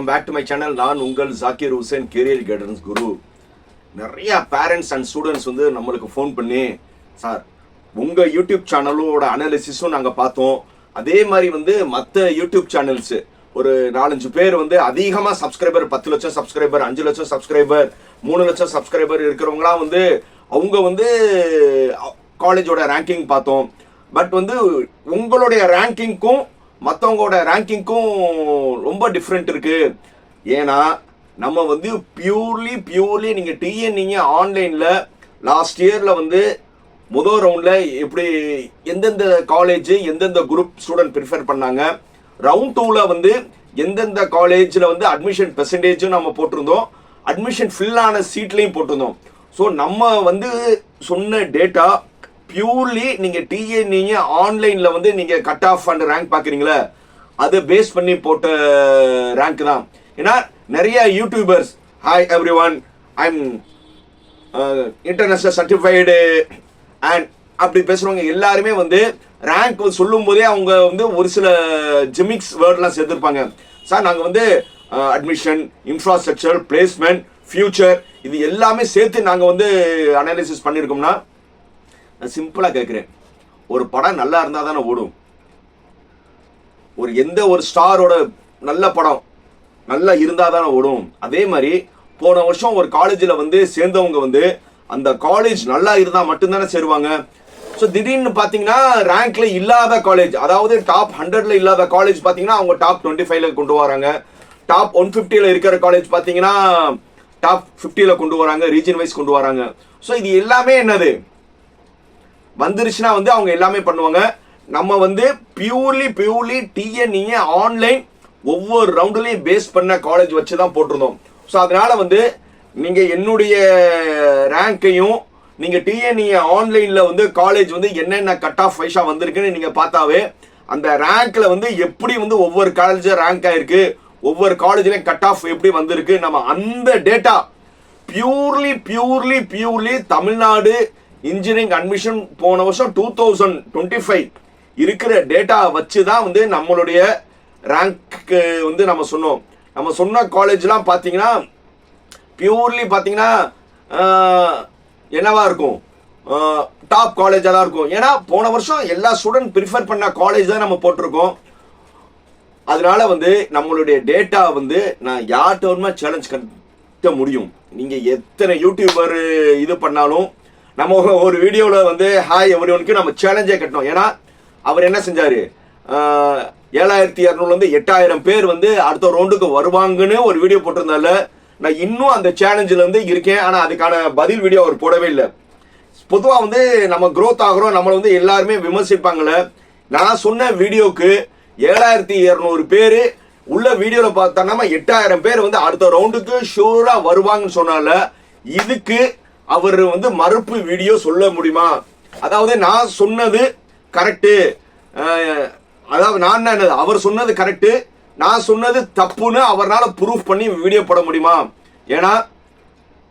Back to my channel. நான் உங்கள் Zakir Hussein, carrier guidance குரு. நிறைய பேரண்ட்ஸ் அண்ட் ஸ்டூடெண்ட்ஸ் வந்து நம்மளுக்கு ஃபோன் பண்ணி, சார் உங்கள் யூடியூப் சேனலோட அனாலிசிஸும் நாங்கள் பார்த்தோம், அதே மாதிரி வந்து மற்ற யூடியூப் சேனல்ஸு ஒரு 4-5 பேர் வந்து அதிகமாக சப்ஸ்கிரைபர், 10 லட்சம் சப்ஸ்கிரைபர், 5 லட்சம் சப்ஸ்கிரைபர், 3 லட்சம் சப்ஸ்கிரைபர் இருக்கிறவங்களாம் வந்து அவங்க வந்து காலேஜோட ரேங்கிங் பார்த்தோம். பட் வந்து உங்களுடைய ரேங்கிங்க்கும் மற்றவங்களோட ரேங்கிங்க்கும் ரொம்ப டிஃப்ரெண்ட் இருக்கு. ஏன்னா நம்ம வந்து பியூர்லி நீங்கள் டிஎன்இ ஆன்லைனில் லாஸ்ட் இயரில் வந்து முதல் ரவுண்டில் எப்படி எந்தெந்த காலேஜ் எந்தெந்த குரூப் ஸ்டூடெண்ட் ப்ரிஃபர் பண்ணாங்க, ரவுண்ட் 2ல் வந்து எந்தெந்த காலேஜில் வந்து அட்மிஷன் பெர்சன்டேஜும் நம்ம போட்டிருந்தோம், அட்மிஷன் ஃபில்லான சீட்லையும் போட்டிருந்தோம். ஸோ நம்ம வந்து சொன்ன டேட்டா பியூர்லி நீங்கள் டிஎன்இ ஆன்லைனில் வந்து நீங்கள் கட் ஆஃப் அண்ட் ரேங்க் பார்க்குறீங்களே, அதை பேஸ் பண்ணி போட்ட ரேங்க் தான். ஏன்னா நிறைய YouTubers, hi every one, I'm international certified and அப்படி பேசுகிறவங்க எல்லாருமே வந்து ரேங்க் சொல்லும் போதே அவங்க வந்து ஒரு சில ஜிமிக்ஸ் வேர்ட்லாம் சேர்த்துருப்பாங்க. சார் நாங்கள் வந்து அட்மிஷன், இன்ஃப்ராஸ்ட்ரக்சர், பிளேஸ்மெண்ட், ஃபியூச்சர் இது எல்லாமே சேர்த்து நாங்கள் வந்து அனாலிசிஸ் பண்ணியிருக்கோம்னா, நான் சிம்பிளாக கேட்குறேன், ஒரு படம் நல்லா இருந்தால் தானே ஓடும்? எந்த ஒரு ஸ்டாரோட நல்ல படம் நல்லா இருந்தால் தானே ஓடும்? அதே மாதிரி போன வருஷம் ஒரு காலேஜில் வந்து சேர்ந்தவங்க வந்து அந்த காலேஜ் நல்லா இருந்தால் மட்டும்தானே சேருவாங்க. ஸோ திடீர்னு பார்த்தீங்கன்னா ரேங்க்ல இல்லாத காலேஜ், அதாவது டாப் 100ல இல்லாத காலேஜ் பார்த்தீங்கன்னா அவங்க டாப் 25ல கொண்டு வராங்க, டாப் 150ல இருக்கிற காலேஜ் பார்த்தீங்கன்னா டாப் 50ல கொண்டு வராங்க, ரீஜன் வைஸ் கொண்டு வராங்க. ஸோ இது எல்லாமே என்னது வந்துருச்சுன்னா வந்து அவங்க எல்லாமே பண்ணுவாங்க. நம்ம வந்து பியூர்லி டிஎன்இ ஆன்லைன் ஒவ்வொரு ரவுண்ட்லையும் பேஸ் பண்ண காலேஜ் வச்சு தான் போட்டிருந்தோம். ஸோ அதனால வந்து நீங்கள் என்னுடைய ரேங்கையும் நீங்கள் டிஎன்இ ஆன்லைனில் வந்து காலேஜ் வந்து என்னென்ன கட் ஆஃப் வைஸாக வந்திருக்குன்னு நீங்கள் பார்த்தாவே அந்த ரேங்க்கில் வந்து எப்படி வந்து ஒவ்வொரு காலேஜும் ரேங்க் ஆயிருக்கு, ஒவ்வொரு காலேஜ்லையும் கட் ஆஃப் எப்படி வந்திருக்கு, நம்ம அந்த data purely Tamil Nadu engineering admission போன வருஷம் 2025 இருக்கிற டேட்டா வச்சு தான் வந்து நம்மளுடைய ரேங்க்கு வந்து நம்ம சொன்னோம். நம்ம சொன்ன காலேஜ்லாம் பார்த்தீங்கன்னா பியூர்லி பார்த்தீங்கன்னா என்னவா இருக்கும், டாப் காலேஜாக தான் இருக்கும். ஏன்னா போன வருஷம் எல்லா ஸ்டூடெண்ட் ப்ரிஃபர் பண்ண காலேஜ் தான் நம்ம போட்டிருக்கோம். அதனால வந்து நம்மளுடைய டேட்டா வந்து நான் யார்கிட்ட சேலஞ்ச் கட்ட முடியும். நீங்கள் எத்தனை யூடியூபர் இது பண்ணாலும் நம்ம ஒரு வீடியோவில் வந்து ஹாய் எவ்ரி ஒனுக்கு நம்ம சேலஞ்சே கட்டணும். ஏன்னா அவர் என்ன செஞ்சார், 7200 8000 பேர் வந்து அடுத்த ரவுண்டுக்கு வருவாங்கன்னு ஒரு வீடியோ போட்டிருந்தால, நான் இன்னும் அந்த சேலஞ்சில் வந்து இருக்கேன். ஆனால் அதுக்கான பதில் வீடியோ அவர் போடவே இல்லை. பொதுவாக வந்து நம்ம க்ரோத் ஆகிறோம், நம்மளை வந்து எல்லாருமே விமர்சிப்பாங்களே. நான் சொன்ன வீடியோக்கு 7200 பேர் உள்ள வீடியோவில் பார்த்தோன்னா 8000 பேர் வந்து அடுத்த ரவுண்டுக்கு ஷூராக வருவாங்கன்னு சொன்னால, இதுக்கு அவர் வந்து மறுப்பு வீடியோ சொல்ல முடியுமா? அதாவது நான் சொன்னது கரெக்டு, அதாவது நான் என்னது அவர் சொன்னது கரெக்டு, நான் சொன்னது தப்புன்னு அவரால் ப்ரூஃப் பண்ணி வீடியோ போட முடியுமா? ஏன்னா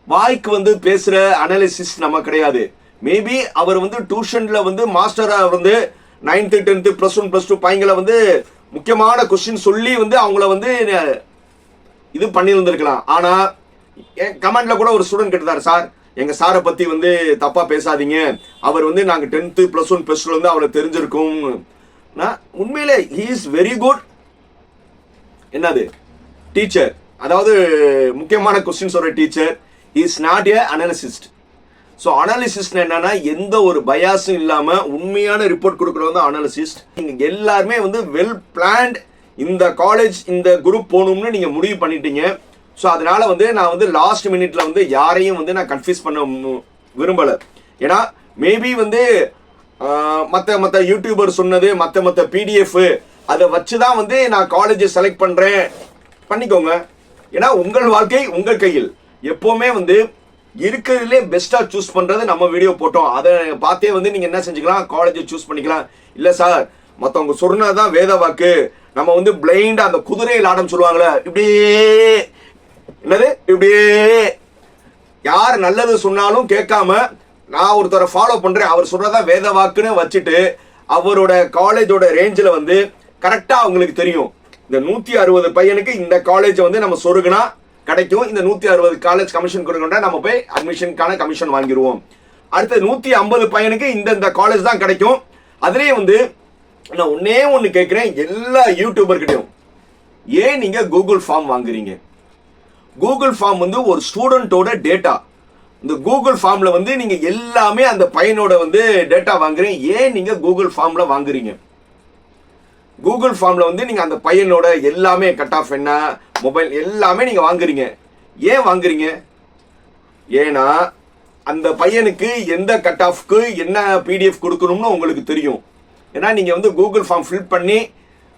வாய்க்கு வந்து பேசுகிற அனாலிசிஸ் நம்ம கிடையாது. மேபி அவர் வந்து டியூஷனில் வந்து மாஸ்டராக வந்து 9th 10th +1 +2 பையங்களை வந்து முக்கியமான கொஸ்டின் சொல்லி வந்து அவங்கள வந்து இது பண்ணியிருந்திருக்கலாம். ஆனால் கமெண்ட்ல கூட ஒரு ஸ்டூடெண்ட் கேட்டார், சார் எங்கள் சாரை பற்றி வந்து தப்பாக பேசாதீங்க, அவர் வந்து நாங்கள் 10th +1 +2 வந்து அவரை தெரிஞ்சிருக்கோம். உண்மையிலே ஹீ இஸ் வெரி குட் என்னது டீச்சர், அதாவது முக்கியமான கொஸ்டின்ஸ் ஒரு teacher. He is not a அனாலிசிஸ்ட். So அனாலிசிஸ்ட் என்னன்னா எந்த ஒரு பயாஸும் இல்லாமல் உண்மையான ரிப்போர்ட் கொடுக்குறவங்க தான் அனாலிசிஸ்ட். நீங்கள் எல்லாருமே வந்து வெல் பிளான்ட் இந்த காலேஜ் இந்த குரூப் போகணும்னு நீங்கள் முடிவு பண்ணிட்டீங்க. ஸோ அதனால வந்து நான் வந்து லாஸ்ட் மினிட்ல வந்து யாரையும் வந்து நான் கன்ஃபியூஸ் பண்ண விரும்பலை. ஏன்னா மேபி வந்து மற்ற யூடியூபர் சொன்னது மற்ற பிடிஎஃப் அதை வச்சு தான் வந்து நான் காலேஜை செலக்ட் பண்ணுறேன், பண்ணிக்கோங்க. ஏன்னா உங்கள் வாழ்க்கை உங்கள் கையில். எப்போவுமே வந்து இருக்கிறதுலே பெஸ்ட்டாக சூஸ் பண்ணுறது நம்ம வீடியோ போட்டோம், அதை பார்த்தே வந்து நீங்கள் என்ன செஞ்சுக்கலாம், காலேஜை சூஸ் பண்ணிக்கலாம். இல்லை சார் மற்றவங்க சொன்னதான் வேத வாக்கு, நம்ம வந்து பிளைண்டாக அந்த குதிரையில் ஆடம் சொல்லுவாங்களே, இப்படியே யார் நல்லது சொன்னாலும் கேட்காம நான் ஒருத்தரை ஃபாலோ பண்ணுறேன், அவர் சொல்கிறதா வேத வாக்குன்னு வச்சுட்டு அவரோட காலேஜோட ரேஞ்சில் வந்து கரெக்டாக அவங்களுக்கு தெரியும் இந்த 160 பையனுக்கு இந்த காலேஜ் வந்து நம்ம சொருகுனா கிடைக்கும். இந்த 160 காலேஜ் கமிஷன் கொடுக்கணும்னா நம்ம போய் அட்மிஷனுக்கான கமிஷன் வாங்கிடுவோம். அடுத்து 150 பையனுக்கு இந்த காலேஜ் தான் கிடைக்கும். அதுலேயே வந்து நான் ஒன்னே ஒன்று கேட்குறேன் எல்லா யூடியூபர்கிட்டையும், ஏன் நீங்க கூகுள் ஃபார்ம் வாங்குறீங்க? கூகுள் ஃபார்ம் வந்து ஒரு ஸ்டூடெண்டோட டேட்டா. இந்த கூகுள் ஃபார்ம்ல வந்து நீங்க எல்லாமே அந்த பையனோட வந்து டேட்டா வாங்குறீங்க. ஏன் நீங்க கூகுள் ஃபார்ம்ல வாங்குறீங்க? கூகுள் ஃபார்ம்ல வந்து நீங்க அந்த பையனோட எல்லாமே கட் ஆஃப் என்ன, மொபைல் எல்லாமே நீங்க வாங்குறீங்க. ஏன் வாங்குறீங்க? ஏன்னா அந்த பையனுக்கு எந்த கட் ஆஃப்க்கு என்ன பிடிஎஃப் கொடுக்கணும்னு உங்களுக்கு தெரியும். ஏன்னா நீங்க வந்து கூகுள் ஃபார்ம் ஃபில் பண்ணி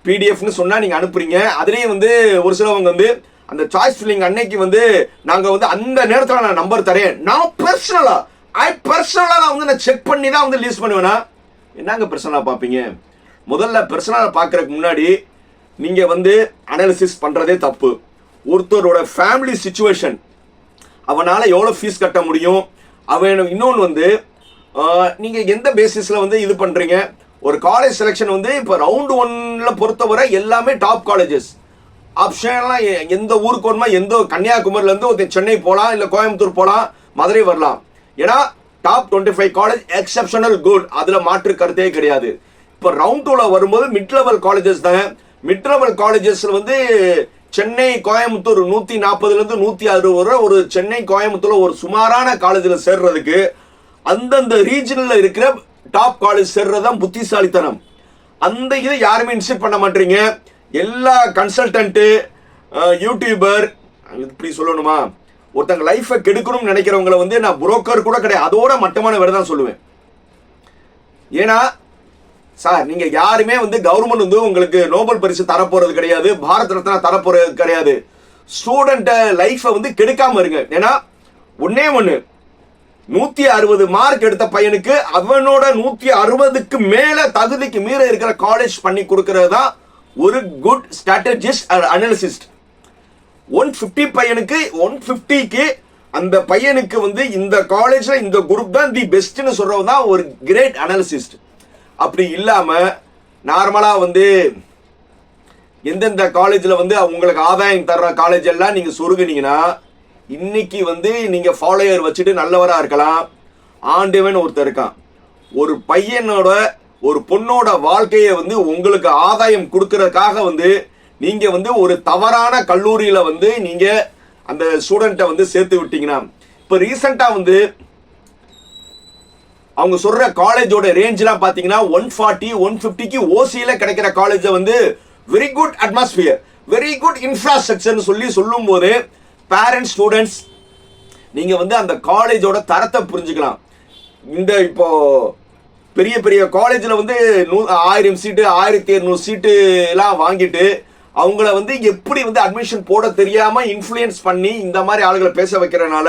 பிடிஎஃப்னு சொன்னா நீங்க அனுப்புறீங்க. அதுலேயே வந்து ஒரு சிலவங்க வந்து அந்த சாய்ஸ் ஃபில்லிங் அன்னைக்கு வந்து நாங்க வந்து அந்த நேரத்தில் நான் நம்பர் தரேன், நான் பர்சனலா வந்து நான் செக் பண்ணி தான் வந்து லீஸ் பண்ணுவேனா? என்னங்க பர்சனலா பார்ப்பீங்க? முதல்ல பர்சனலா பார்க்கறதுக்கு முன்னாடி நீங்க வந்து அனாலிசிஸ் பண்றதே தப்பு. ஒருத்தரோட ஃபேமிலி சிச்சுவேஷன், அவனால எவ்வளோ ஃபீஸ் கட்ட முடியும், அவன் இன்னொன்று வந்து நீங்க எந்த பேசிஸ்ல வந்து இது பண்றீங்க. ஒரு காலேஜ் செலெக்ஷன் வந்து இப்போ ரவுண்ட் 1ல பொறுத்தவரை எல்லாமே டாப் காலேஜஸ். ஆப்ஷன்லாம் எந்த ஊருக்கு வரணுமா, எந்த கன்னியாகுமரியிலேருந்து ஒருத்தர் சென்னை போகலாம், இல்லை கோயம்புத்தூர் போகலாம், மதுரை வரலாம். ஏன்னா டாப் 25 காலேஜ் எக்ஸப்ஷனல் குட், அதில் மாற்று கருத்தே கிடையாது. இப்போ ரவுண்ட் 2ல வரும்போது மிட் லெவல் காலேஜஸ் தாங்க. மிட் லெவல் காலேஜஸ்ல வந்து சென்னை கோயம்புத்தூர் 140லேருந்து 160 வரை ஒரு சென்னை கோயம்புத்தூர்ல ஒரு சுமாரான காலேஜில் சேர்றதுக்கு அந்தந்த ரீஜனில் இருக்கிற டாப் காலேஜ் சேர்றதுதான் புத்திசாலித்தனம். அந்த இதை யாருமே இன்ஸ்டிட் பண்ண மாட்டீங்க. எல்லா கன்சல்டன்ட்டு யூடியூபர் இப்படி சொல்லணுமா, ஒருத்தங்க லைஃபை கெடுக்கணும்னு நினைக்கிறவங்களை வந்து நான் புரோக்கர் கூட கிடையாது, அதோட மட்டமான வேறு தான் சொல்லுவேன். ஏன்னா சார் நீங்க யாருமே வந்து கவர்மெண்ட் வந்து உங்களுக்கு நோபல் பரிசு தரப்போறது கிடையாது, பாரத் ரத்னா தரப்போறது கிடையாது. ஸ்டூடெண்ட் லைஃபை வந்து கெடுக்காம இருங்க. ஏன்னா ஒன்னே ஒன்று, 160 மார்க் எடுத்த பையனுக்கு அவனோட 160க்கு மேல தகுதிக்கு மீற இருக்கிற காலேஜ் பண்ணி கொடுக்கிறது தான் ஒரு குட் ஸ்ட்ராட்டஜிஸ்ட் அனாலிசிஸ்ட். 150 பையனுக்கு 150க்கு அந்த பையனுக்கு வந்து இந்த காலேஜ்ல இந்த குரூப் தான் தி பெஸ்ட்னு சொல்றது தான் ஒரு கிரேட் அனாலிசிஸ்ட். அப்படி இல்லாம நார்மலா வந்து எந்தெந்த காலேஜ்ல வந்து உங்களுக்கு ஆதாயம் தர்ற காலேஜ் எல்லாம் நீங்க சொருகுனீங்கன்னா இன்னைக்கு வந்து நீங்க ஃபாலோயர் வச்சுட்டு நல்லவரா இருக்கலாம். ஆண்டவன் ஒருத்தர் இருக்கான். ஒரு பையனோட ஒரு பொண்ணோட வாழ்க்கையை வந்து உங்களுக்கு ஆதாயம் கொடுக்கறதுக்காக வந்து நீங்க வந்து ஒரு தவறான கல்லூரியில வந்து நீங்க அந்த ஸ்டூடெண்ட்டை வந்து சேர்த்து விட்டீங்கன்னா, இப்போ ரீசெண்டா வந்து அவங்க சொல்ற காலேஜோட ரேஞ்ச்லாம் பாத்தீங்கன்னா 140 150க்கு ஓசியில கிடைக்கிற காலேஜ் வந்து very good atmosphere, very good இன்ஃப்ராஸ்ட்ரக்சர்னு சொல்லும் போது பேரண்ட்ஸ் ஸ்டூடெண்ட்ஸ் நீங்க வந்து அந்த காலேஜோட தரத்தை புரிஞ்சுக்கலாம். இந்த இப்போ பெரிய பெரிய காலேஜில் வந்து 1000 சீட்டு 1200 சீட்டு எல்லாம் வாங்கிட்டு அவங்கள வந்து எப்படி வந்து அட்மிஷன் போட தெரியாம இன்ஃப்ளூயன்ஸ் பண்ணி இந்த மாதிரி ஆளுகளை பேச வைக்கிறனால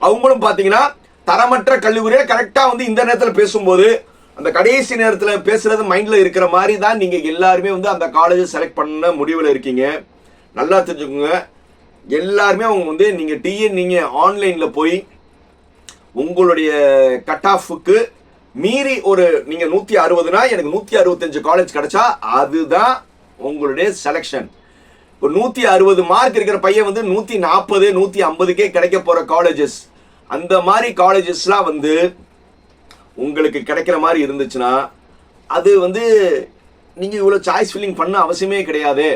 அவங்களும் பார்த்தீங்கன்னா தரமற்ற கல்லூரியை கரெக்டாக வந்து இந்த நேரத்தில் பேசும்போது அந்த கடைசி நேரத்தில் பேசுறது மைண்டில் இருக்கிற மாதிரி தான் நீங்கள் எல்லாருமே வந்து அந்த காலேஜை செலக்ட் பண்ண முடிவில் இருக்கீங்க. நல்லா தெரிஞ்சுக்கோங்க. எல்லாருமே அவங்க வந்து நீங்கள் டிஎன் நீங்கள் ஆன்லைனில் போய் உங்களுடைய கட் ஆஃபுக்கு மீறி ஒரு நீங்கள் 160னா எனக்கு 165 காலேஜ் கிடைச்சா அதுதான் உங்களுடைய செலெக்ஷன். இப்போ 160 மார்க் இருக்கிற பையன் வந்து 140 150க்கே கிடைக்க போகிற காலேஜஸ், அந்த மாதிரி காலேஜஸ்லாம் வந்து உங்களுக்கு கிடைக்கிற மாதிரி இருந்துச்சுன்னா அது வந்து நீங்கள் இவ்வளோ சாய்ஸ் ஃபில்லிங் பண்ண அவசியமே கிடையாது.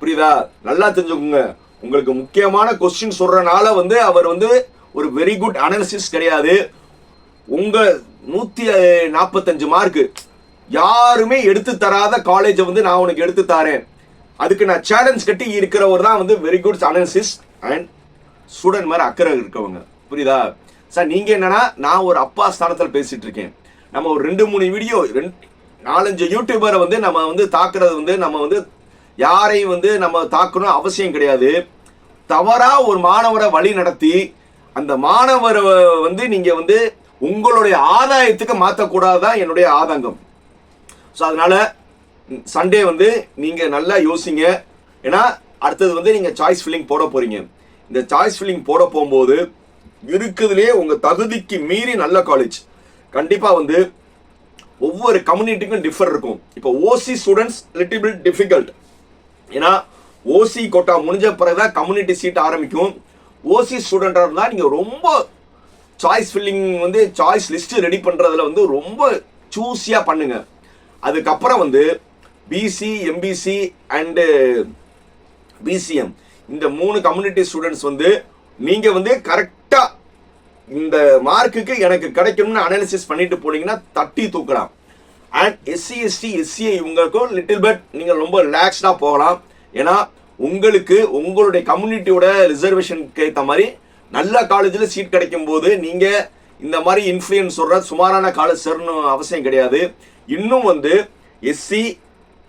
புரியுதா? நல்லா தெரிஞ்சுக்கோங்க. உங்களுக்கு முக்கியமான கொஸ்டின் சொல்றனால வந்து அவர் வந்து ஒரு வெரி குட் அனாலிசிஸ் கிடையாது. உங்க 145 மார்க்கு யாருமே எடுத்து தராத காலேஜை வந்து நான் உனக்கு எடுத்து தரேன், அதுக்கு நான் சேலஞ்ச் கட்டி இருக்கிறவர் தான் வந்து very good analysis and student மாதிரி அக்கறை இருக்கவங்க. புரியுதா சார்? நீங்க என்னன்னா நான் ஒரு அப்பா ஸ்தானத்தில் பேசிட்டு இருக்கேன். நம்ம ஒரு 2-3 வீடியோ 4-5 யூடியூபரை வந்து நம்ம வந்து தாக்குறது வந்து நம்ம வந்து யாரையும் வந்து நம்ம தாக்கணும் அவசியம் கிடையாது. தவறா ஒரு மாணவரை வழி நடத்தி அந்த மாணவரை வந்து நீங்க வந்து உங்களுடைய ஆதாயத்துக்கு மாற்றக்கூடாதான் என்னுடைய ஆதங்கம். ஸோ அதனால சண்டே வந்து நீங்க நல்லா யோசிங்க. ஏன்னா அடுத்தது வந்து நீங்க சாய்ஸ் ஃபில்லிங் போட போறீங்க. இந்த சாய்ஸ் ஃபில்லிங் போட போகும்போது இருக்குதுலேயே உங்க தகுதிக்கு மீறி நல்ல காலேஜ் கண்டிப்பா வந்து ஒவ்வொரு கம்யூனிட்டிக்கும் டிஃபர் இருக்கும். இப்போ ஓசி ஸ்டூடெண்ட்ஸ் லிட்டில் பிட் டிஃபிகல்ட். ஏன்னா ஓசி கோட்டா முடிஞ்ச பிறகுதான் கம்யூனிட்டி சீட் ஆரம்பிக்கும். ஓசி ஸ்டூடெண்டாக இருந்தால் நீங்கள் ரொம்ப சாய்ஸ் ஃபில்லிங் வந்து சாய்ஸ் லிஸ்ட் ரெடி பண்ணுறதுல வந்து ரொம்ப சூஸியாக பண்ணுங்க. அதுக்கப்புறம் வந்து பிசி, எம்பிசி அண்டு பிசிஎம் இந்த 3 கம்யூனிட்டி ஸ்டூடெண்ட்ஸ் வந்து நீங்கள் வந்து கரெக்டாக இந்த மார்க்குக்கு எனக்கு கிடைக்கணும்னு அனாலிசிஸ் பண்ணிட்டு போனீங்கன்னா தட்டி தூக்கலாம். அண்ட் எஸ்சி, எஸ்டி, எஸ்சிஐ இவங்களுக்கும் லிட்டில் பட் நீங்கள் ரொம்ப ரிலாக்ஸ்டாக போகலாம். ஏன்னா உங்களுக்கு உங்களுடைய கம்யூனிட்டியோட ரிசர்வேஷனுக்கு ஏற்ற மாதிரி நல்ல காலேஜில் சீட் கிடைக்கும் போது நீங்கள் இந்த மாதிரி இன்ஃப்ளூயன்ஸ் சொல்கிற சுமாரான காலேஜ் சேரணும் அவசியம் கிடையாது. இன்னும் வந்து எஸ்சி,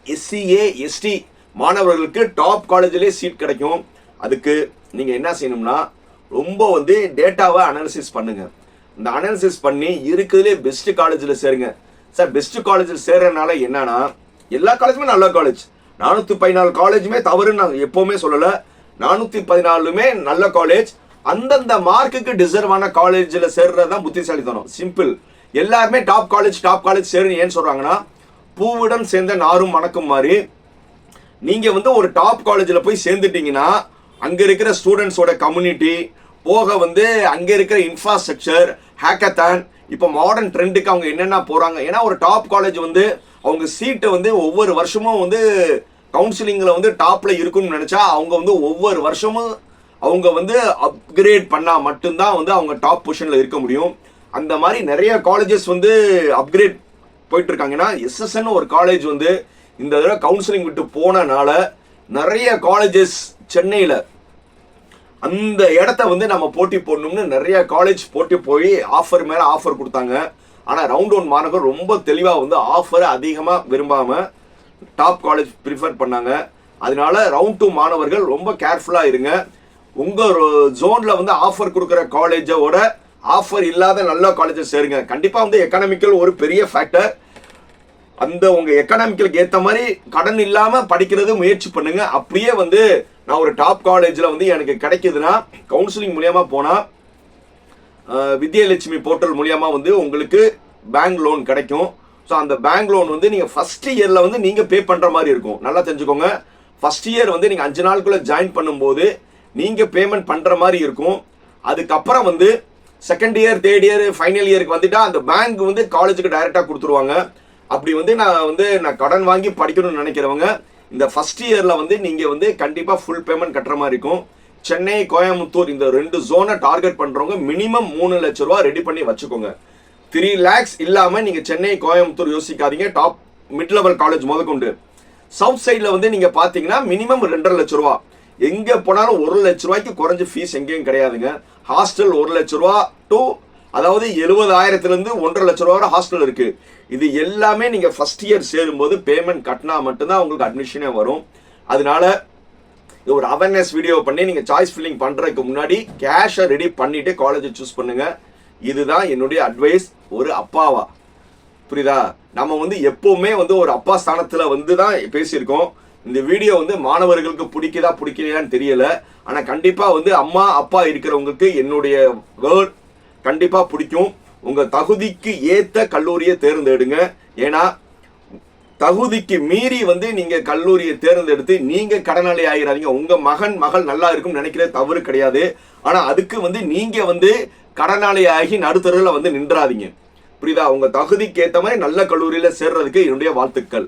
எஸ்சிஏ, எஸ்டி மாணவர்களுக்கு டாப் காலேஜிலே சீட் கிடைக்கும். அதுக்கு நீங்கள் என்ன செய்யணும்னா ரொம்ப வந்து டேட்டாவை அனாலிசிஸ் பண்ணுங்கள். இந்த அனாலிசிஸ் பண்ணி இருக்கிறதுலே பெஸ்ட் காலேஜில் சேருங்க. சார் பெஸ்ட் காலேஜில் சேர்றதுனால என்னன்னா எல்லா காலேஜுமே நல்ல காலேஜ், 414 காலேஜுமே தவறுன்னு நான் எப்போவுமே சொல்லலை. 414மே நல்ல காலேஜ். அந்தந்த மார்க்குக்கு டிசர்வான காலேஜில் சேர்றது தான் புத்திசாலித்தனம். சிம்பிள். எல்லாருமே டாப் காலேஜ் சேருன்னு ஏன்னு சொல்கிறாங்கன்னா பூவுடன் சேர்ந்த நாரும் மணக்கும் மாதிரி நீங்கள் வந்து ஒரு டாப் காலேஜில் போய் சேர்ந்துட்டீங்கன்னா அங்கே இருக்கிற ஸ்டூடெண்ட்ஸோட கம்யூனிட்டி போக வந்து அங்கே இருக்கிற இன்ஃப்ராஸ்ட்ரக்சர், ஹேக்கத்தான், இப்போ மாடர்ன் ட்ரெண்டுக்கு அவங்க என்னென்ன போகிறாங்க. ஏன்னா ஒரு டாப் காலேஜ் வந்து அவங்க சீட்டை வந்து ஒவ்வொரு வருஷமும் வந்து கவுன்சிலிங்கில் வந்து டாப்பில் இருக்குன்னு நினச்சா அவங்க வந்து ஒவ்வொரு வருஷமும் அவங்க வந்து அப்கிரேட் பண்ணால் மட்டும்தான் வந்து அவங்க டாப் பொசிஷனில் இருக்க முடியும். அந்த மாதிரி நிறைய காலேஜஸ் வந்து அப்கிரேட் போயிட்டு இருக்காங்கன்னா எஸ்எஸ்என் ஒரு காலேஜ் வந்து இந்த தடவை கவுன்சிலிங் விட்டு போனனால நிறைய காலேஜஸ் சென்னையில் அந்த இடத்த வந்து நம்ம போட்டி போடணும்னு நிறைய காலேஜ் போட்டி போய் ஆஃபர் மேலே ஆஃபர் கொடுத்தாங்க. ஆனால் ரவுண்ட் 1 மாணவர்கள் ரொம்ப தெளிவாக வந்து ஆஃபரை அதிகமாக விரும்பாமல் டாப் காலேஜ் ப்ரிஃபர் பண்ணாங்க. அதனால ரவுண்ட் 2 மாணவர்கள் ரொம்ப கேர்ஃபுல்லாக இருங்க. உங்கள் ஜோனில் வந்து ஆஃபர் கொடுக்குற காலேஜோட ஆஃபர் இல்லாத நல்ல காலேஜை சேருங்க. கண்டிப்பாக வந்து எக்கனாமிக்கல் ஒரு பெரிய ஃபேக்டர். அந்த உங்கள் எக்கனாமிக்கலுக்கு ஏற்ற மாதிரி கடன் இல்லாமல் படிக்கிறது முயற்சி பண்ணுங்க. அப்படியே வந்து நான் ஒரு டாப் காலேஜில் வந்து எனக்கு கிடைக்குதுன்னா கவுன்சிலிங் மூலியமாக போனால் வித்யலட்சுமி போர்ட்டல் மூலியமாக வந்து உங்களுக்கு பேங்க் லோன் கிடைக்கும். ஸோ அந்த பேங்க் லோன் வந்து நீங்கள் ஃபஸ்ட் இயரில் வந்து நீங்கள் பே பண்ணுற மாதிரி இருக்கும். நல்லா தெரிஞ்சுக்கோங்க. ஃபஸ்ட் இயர் வந்து நீங்கள் 5 நாளுக்குள்ளே ஜாயின் பண்ணும்போது நீங்கள் பேமெண்ட் பண்ணுற மாதிரி இருக்கும். அதுக்கப்புறம் வந்து second year, third year, final இயருக்கு வந்துட்டா அந்த பேங்க் வந்து காலேஜுக்கு டைரெக்டாக கொடுத்துருவாங்க. அப்படி வந்து நான் கடன் வாங்கி படிக்கணும்னு நினைக்கிறவங்க இந்த ஃபர்ஸ்ட் இயரில் வந்து நீங்கள் வந்து கண்டிப்பாக ஃபுல் பேமெண்ட் கட்டுற மாதிரி இருக்கும். சென்னை, கோயம்புத்தூர் இந்த 2 ஜோனை டார்கெட் பண்ணுறவங்க மினிமம் 3 லட்ச ரூபா ரெடி பண்ணி வச்சுக்கோங்க. 3 lakhs இல்லாமல் நீங்கள் சென்னை, கோயம்புத்தூர் யோசிக்காதீங்க. டாப் மிட் லெவல் காலேஜ் முதற்கொண்டு சவுத் சைடில் வந்து நீங்கள் பார்த்தீங்கன்னா மினிமம் 2.5 லட்ச ரூபா. எங்கே போனாலும் 1 லட்ச ரூபாய்க்கு குறைஞ்ச ஃபீஸ் எங்கேயும் கிடையாதுங்க. ஹாஸ்டல் 1 லட்ச ரூபா டு அதாவது 70,000லேருந்து 1.5 லட்ச ரூபா வரை ஹாஸ்டல் இருக்கு. இது எல்லாமே நீங்க ஃபர்ஸ்ட் இயர் சேரும்போது பேமெண்ட் கட்டினா மட்டும்தான் உங்களுக்கு அட்மிஷனே வரும். அதனால ஒரு அவேர்னஸ் வீடியோ பண்ணி நீங்க சாய்ஸ் ஃபில்லிங் பண்றதுக்கு முன்னாடி கேஷை ரெடி பண்ணிட்டு காலேஜை சூஸ் பண்ணுங்க. இதுதான் என்னுடைய அட்வைஸ் ஒரு அப்பாவா. புரியுதா? நம்ம வந்து எப்பவுமே வந்து ஒரு அப்பா ஸ்தானத்துல வந்து தான் பேசியிருக்கோம். இந்த வீடியோ வந்து மாணவர்களுக்கு பிடிக்கலையான்னு தெரியல. ஆனா கண்டிப்பா வந்து அம்மா அப்பா இருக்கிறவங்களுக்கு என்னுடைய வேர்ட் கண்டிப்பா பிடிக்கும். உங்க தகுதிக்கு ஏத்த கல்லூரியை தேர்ந்தெடுங்க. ஏன்னா தகுதிக்கு மீறி வந்து நீங்க கல்லூரியை தேர்ந்தெடுத்து நீங்க கடனாளி ஆகிறாதீங்க. உங்க மகள் நல்லா இருக்கும் நினைக்கிறது தவறு கிடையாது. ஆனா அதுக்கு வந்து நீங்க வந்து கடனாளி ஆகி நடுத்தருவில் வந்து நின்றாதீங்க. புரியுதா? உங்க தகுதிக்கு ஏற்ற மாதிரி நல்ல கல்லூரியில சேர்றதுக்கு என்னுடைய வாழ்த்துக்கள்.